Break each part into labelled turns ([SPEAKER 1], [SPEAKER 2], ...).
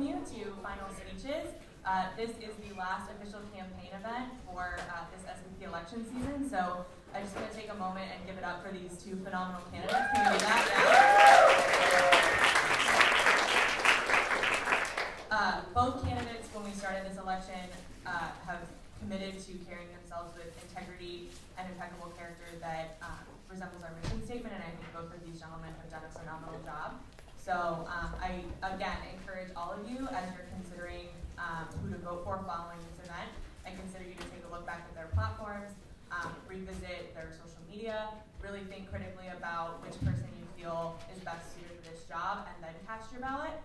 [SPEAKER 1] welcome you to Final Speeches. This is the last official campaign event for this SBP election season, so I just want to take a moment and give it up for these two phenomenal candidates. Can we do that? Yeah. Both candidates, when we started this election, have committed to carrying themselves with integrity and impeccable character that resembles our mission statement, and I think both of these gentlemen have done a phenomenal job. So I, again, encourage all of you, as you're considering who to vote for following this event, and consider you to take a look back at their platforms, revisit their social media, really think critically about which person you feel is best suited for this job, and then cast your ballot.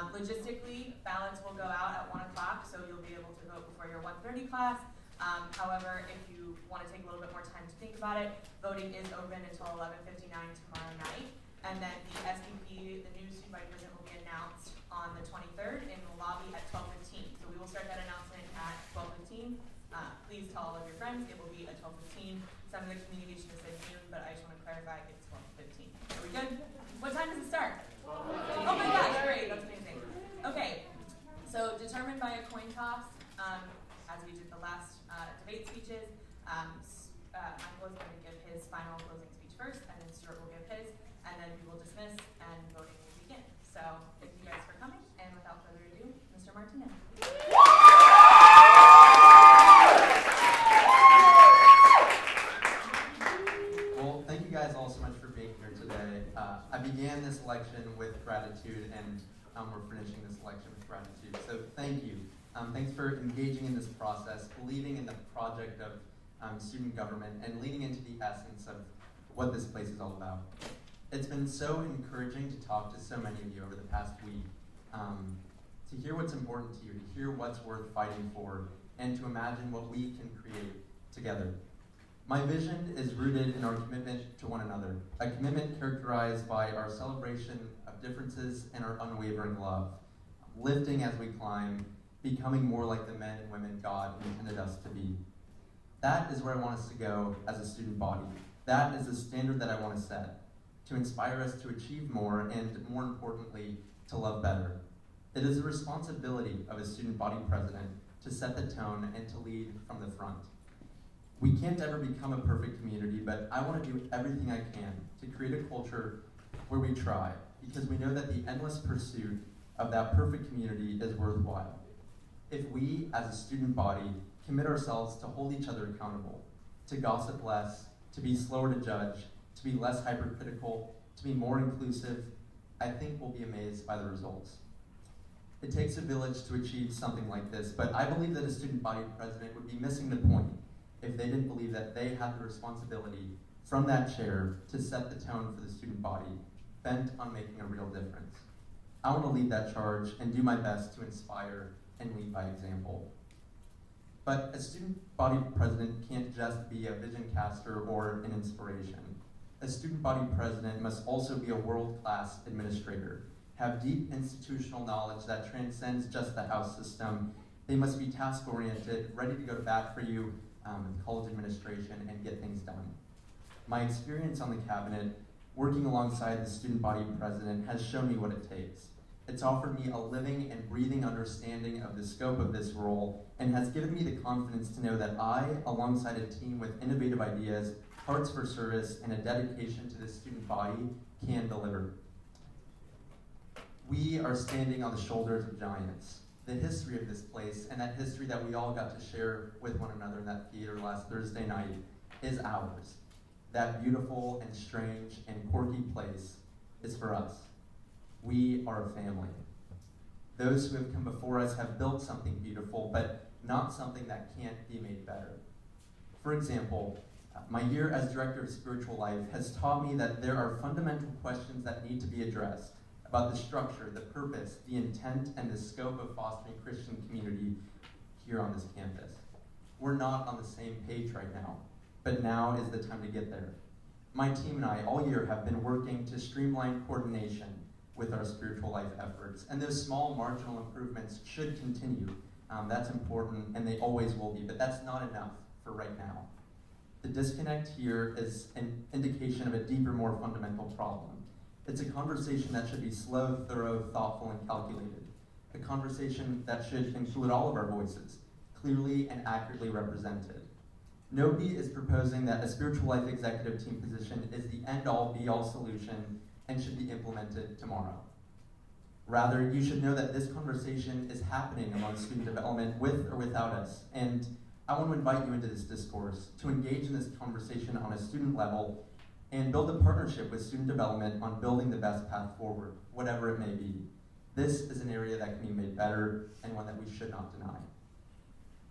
[SPEAKER 1] Logistically, ballots will go out at 1 o'clock, so you'll be able to vote before your 1:30 class. However, if you want to take a little bit more time to think about it, voting is open until 11:59 tomorrow night. And then the SBP, the new student body president, will be announced on the 23rd in the lobby at 12:15. So we will start that announcement at 12:15. Please tell all of your friends. It will be at 12:15. Some of the communication said noon, but I just want to clarify it's 12:15. Are we good? What time does it start? Oh my gosh, great. That's amazing. Okay, so determined by a coin toss, as we did the last debate speeches, Michael is going to give his final closing speech first, and then Stuart will give his, and then we will dismiss, and voting will begin. So thank you guys for coming, and without further ado, Mr. Martinez.
[SPEAKER 2] Well, thank you guys all so much for being here today. I began this election with gratitude, and we're finishing this election with gratitude. So thank you. Thanks for engaging in this process, believing in the project of student government, and leaning into the essence of what this place is all about. It's been so encouraging to talk to so many of you over the past week, to hear what's important to you, to hear what's worth fighting for, and to imagine what we can create together. My vision is rooted in our commitment to one another, a commitment characterized by our celebration of differences and our unwavering love, lifting as we climb, becoming more like the men and women God intended us to be. That is where I want us to go as a student body. That is the standard that I want to set, to inspire us to achieve more and, more importantly, to love better. It is the responsibility of a student body president to set the tone and to lead from the front. We can't ever become a perfect community, but I want to do everything I can to create a culture where we try, because we know that the endless pursuit of that perfect community is worthwhile. If we, as a student body, commit ourselves to hold each other accountable, to gossip less, to be slower to judge, to be less hypercritical, to be more inclusive, I think we'll be amazed by the results. It takes a village to achieve something like this, but I believe that a student body president would be missing the point if they didn't believe that they had the responsibility from that chair to set the tone for the student body, bent on making a real difference. I want to lead that charge and do my best to inspire and lead by example. But a student body president can't just be a vision caster or an inspiration. A student body president must also be a world-class administrator, have deep institutional knowledge that transcends just the house system. They must be task-oriented, ready to go to bat for you in college administration and get things done. My experience on the cabinet, working alongside the student body president, has shown me what it takes. It's offered me a living and breathing understanding of the scope of this role, and has given me the confidence to know that I, alongside a team with innovative ideas, hearts for service, and a dedication to the student body, can deliver. We are standing on the shoulders of giants. The history of this place, and that history that we all got to share with one another in that theater last Thursday night, is ours. That beautiful and strange and quirky place is for us. We are a family. Those who have come before us have built something beautiful, but not something that can't be made better. For example, my year as Director of Spiritual Life has taught me that there are fundamental questions that need to be addressed about the structure, the purpose, the intent, and the scope of fostering Christian community here on this campus. We're not on the same page right now, but now is the time to get there. My team and I all year have been working to streamline coordination with our spiritual life efforts, and those small marginal improvements should continue. That's important, and they always will be, but that's not enough for right now. The disconnect here is an indication of a deeper, more fundamental problem. It's a conversation that should be slow, thorough, thoughtful, and calculated. a conversation that should include all of our voices, clearly and accurately represented. Nobody is proposing that a spiritual life executive team position is the end-all, be-all solution and should be implemented tomorrow. Rather, you should know that this conversation is happening among student development with or without us, and I want to invite you into this discourse, to engage in this conversation on a student level and build a partnership with student development on building the best path forward, whatever it may be. This is an area that can be made better and one that we should not deny.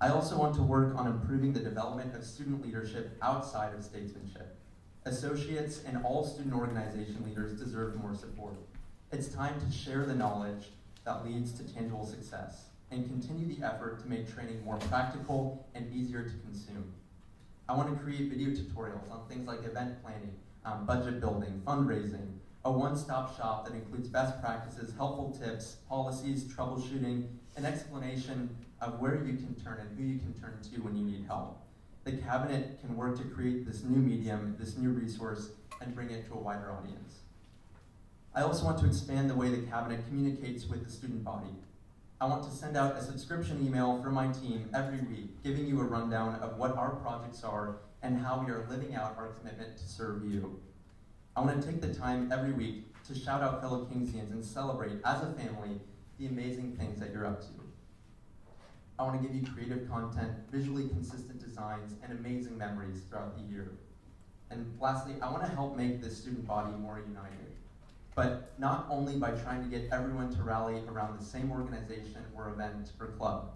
[SPEAKER 2] I also want to work on improving the development of student leadership outside of statesmanship. Associates and all student organization leaders deserve more support. It's time to share the knowledge that leads to tangible success and continue the effort to make training more practical and easier to consume. I want to create video tutorials on things like event planning, budget building, fundraising, a one-stop shop that includes best practices, helpful tips, policies, troubleshooting, an explanation of where you can turn and who you can turn to when you need help. The cabinet can work to create this new medium, this new resource, and bring it to a wider audience. I also want to expand the way the cabinet communicates with the student body. I want to send out a subscription email from my team every week, giving you a rundown of what our projects are and how we are living out our commitment to serve you. I want to take the time every week to shout out fellow Kingsians and celebrate, as a family, the amazing things that you're up to. I want to give you creative content, visually consistent designs, and amazing memories throughout the year. And lastly, I want to help make this student body more united. But not only by trying to get everyone to rally around the same organization or event or club.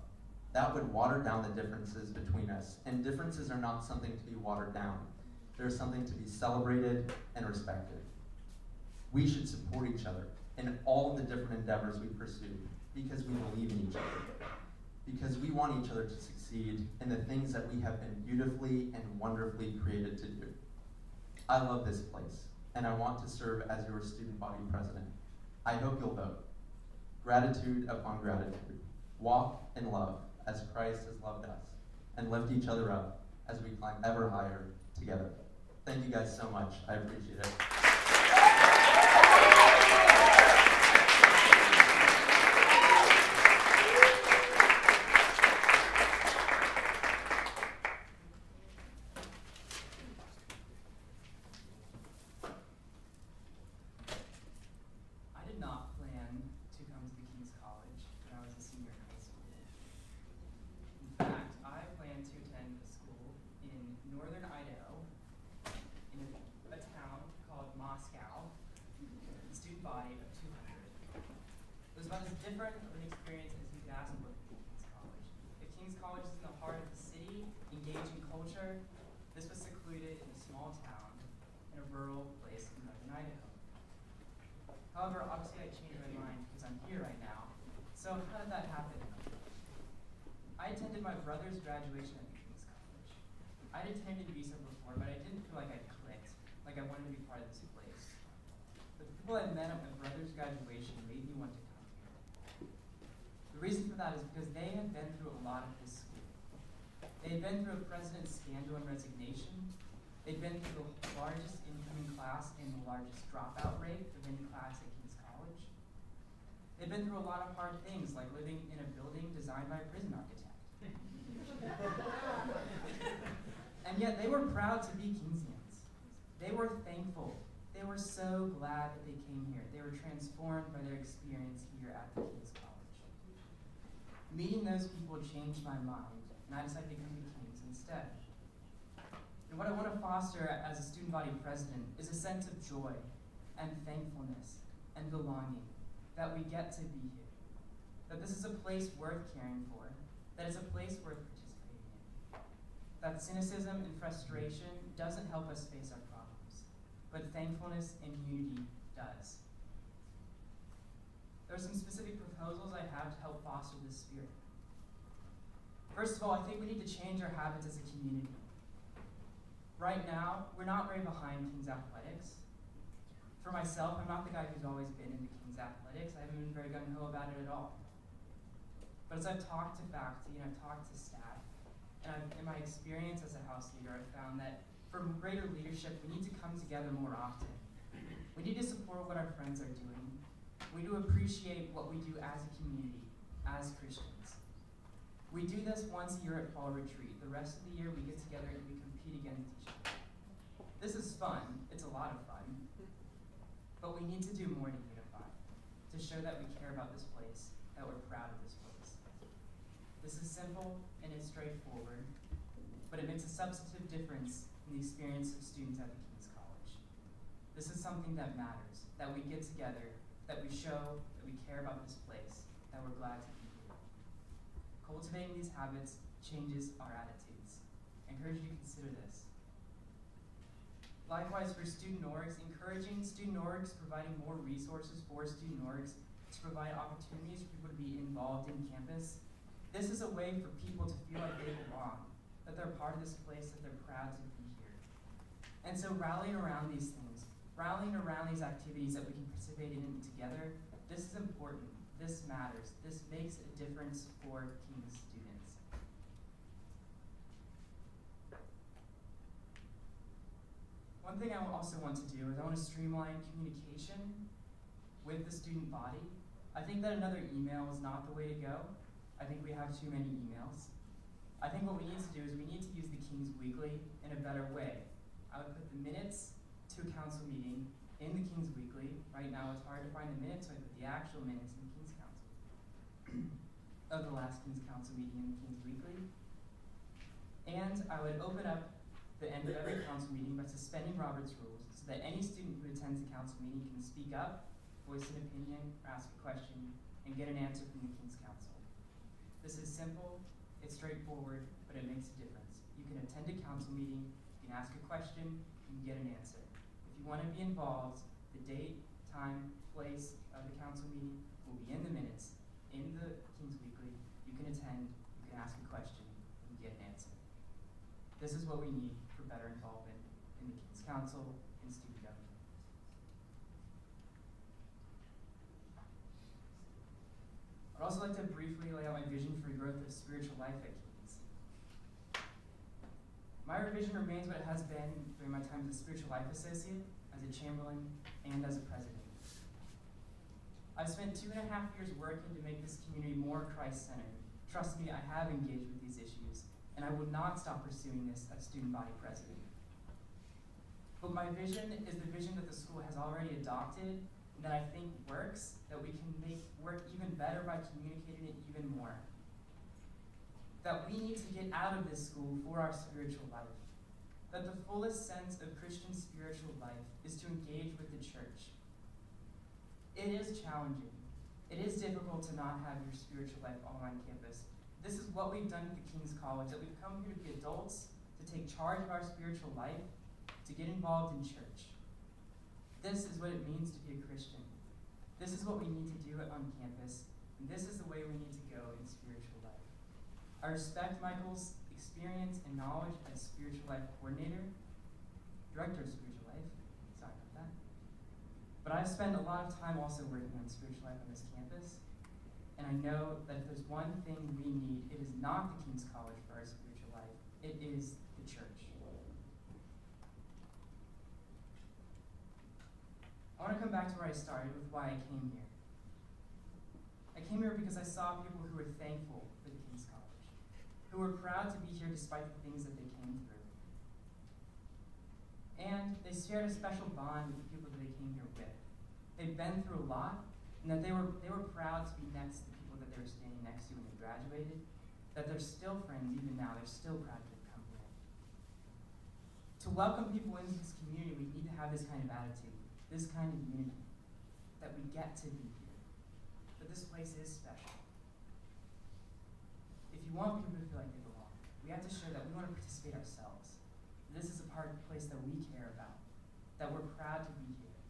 [SPEAKER 2] That would water down the differences between us, and differences are not something to be watered down. They're something to be celebrated and respected. We should support each other in all of the different endeavors we pursue because we believe in each other, because we want each other to succeed in the things that we have been beautifully and wonderfully created to do. I love this place, and I want to serve as your student body president. I hope you'll vote. Gratitude upon gratitude. Walk in love as Christ has loved us, and lift each other up as we climb ever higher together. Thank you guys so much. I appreciate it.
[SPEAKER 3] Different of an experience as you could ask for King's College. If King's College is in the heart of the city, engaging culture, this was secluded in a small town in a rural place in northern Idaho. However, obviously I changed my mind because I'm here right now. So how did that happen? I attended my brother's graduation at King's College. I'd attended VISA before, but I didn't feel like I clicked, like I wanted to be part of this place. But the people I met at my brother's graduation made me want to come. The reason for that is because they had been through a lot at this school. They had been through a president's scandal and resignation. They'd been through the largest incoming class and the largest dropout rate of any class at King's College. They'd been through a lot of hard things, like living in a building designed by a prison architect. And yet they were proud to be Kingsians. They were thankful. They were so glad that they came here. They were transformed by their experience here at the King's College. Meeting those people changed my mind, and I decided to become the Kings instead. And what I want to foster as a student body president is a sense of joy and thankfulness and belonging that we get to be here. That this is a place worth caring for, that it's a place worth participating in. That cynicism and frustration doesn't help us face our problems, but thankfulness and unity does. There are some specific proposals I have to help foster this spirit. First of all, I think we need to change our habits as a community. Right now, we're not very behind King's athletics. For myself, I'm not the guy who's always been into King's athletics. I haven't been very gung-ho about it at all. But as I've talked to faculty and I've talked to staff, and in my experience as a house leader, I've found that for greater leadership, we need to come together more often. We need to support what our friends are doing. We need to appreciate what we do as a community as Christians. We do this once a year at fall retreat. The rest of the year we get together and we compete against each other. This is fun. It's a lot of fun. But we need to do more to unify, to show that we care about this place, that we're proud of this place. This is simple and it's straightforward, but it makes a substantive difference in the experience of students at the King's College. This is something that matters, that we get together, that we show that we care about this place, that we're glad to be here. Cultivating these habits changes our attitudes. I encourage you to consider this. Likewise, for student orgs, encouraging student orgs, providing more resources for student orgs to provide opportunities for people to be involved in campus. This is a way for people to feel like they belong, that they're part of this place, that they're proud to be here. And so rallying around these things, rallying around these activities that we can participate in together, this is important, this matters, this makes a difference for King's students. One thing I also want to do is I want to streamline communication with the student body. I think that another email is not the way to go. I think we have too many emails. I think what we need to do is we need to use the King's Weekly in a better way. I would put the minutes to a council meeting in the King's Weekly. Right now it's hard to find the minutes, so I put the actual minutes in King's Council of the last King's Council meeting in the King's Weekly. And I would open up the end of every council meeting by suspending Robert's rules so that any student who attends a council meeting can speak up, voice an opinion, or ask a question, and get an answer from the King's Council. This is simple, it's straightforward, but it makes a difference. You can attend a council meeting, you can ask a question, you can get an answer. If you want to be involved, the date, time, place of the council meeting will be in the minutes, in the King's Weekly. You can attend, you can ask a question, and get an answer. This is what we need for better involvement in the King's Council and student government. I'd also like to briefly lay out my vision for the growth of spiritual life at King's. My vision remains what it has been during my time as a spiritual life associate, as a chamberlain, and as a president. I've spent 2.5 years working to make this community more Christ-centered. Trust me, I have engaged with these issues, and I will not stop pursuing this as student body president. But my vision is the vision that the school has already adopted, and that I think works, that we can make work even better by communicating it even more. That we need to get out of this school for our spiritual life. That the fullest sense of Christian spiritual life is to engage with the church. It is challenging. It is difficult to not have your spiritual life all on campus. This is what we've done at the King's College, that we've come here to be adults, to take charge of our spiritual life, to get involved in church. This is what it means to be a Christian. This is what we need to do on campus, and this is the way we need to go in spiritual life. I respect Michael's experience and knowledge as spiritual life coordinator, director of spiritual life, sorry about that. But I've spent a lot of time also working on spiritual life on this campus, and I know that if there's one thing we need, it is not the King's College for our spiritual life, it is the church. I want to come back to where I started with why I came here. I came here because I saw people who were thankful for the King's College, who were proud to be here despite the things that they came through. And they shared a special bond with the people that they came here with. They'd been through a lot, and that they were proud to be next to the people that they were standing next to when they graduated, that they're still friends even now, they're still proud to have come here. To welcome people into this community, we need to have this kind of attitude, this kind of unity, that we get to be here, that this place is special. If you want people to feel like they belong, we have to show that we want to participate ourselves. This is a part of the place that we care about, that we're proud to be here.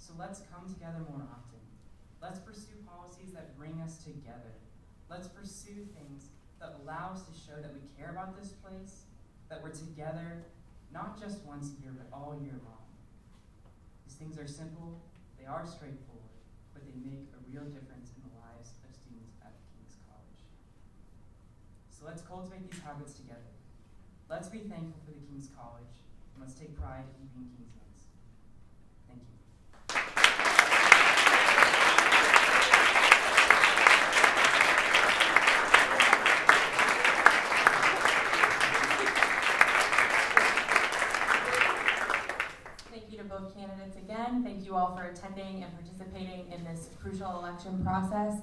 [SPEAKER 3] So let's come together more often. Let's pursue policies that bring us together. Let's pursue things that allow us to show that we care about this place, that we're together, not just once a year, but all year long. These things are simple, they are straightforward, but they make a real difference in the lives of students at the King's College. So let's cultivate these habits together. Let's be thankful for the King's College, and let's take pride in being Kingsmen's. Thank you.
[SPEAKER 1] this crucial election process.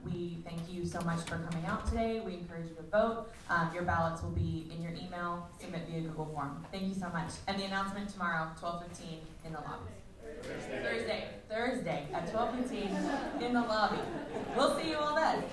[SPEAKER 1] We thank you so much for coming out today. We encourage you to vote. Your ballots will be in your email, submit via Google form. Thank you so much. And the announcement tomorrow, 12:15 in the lobby. Thursday at 12:15 in the lobby. We'll see you all then.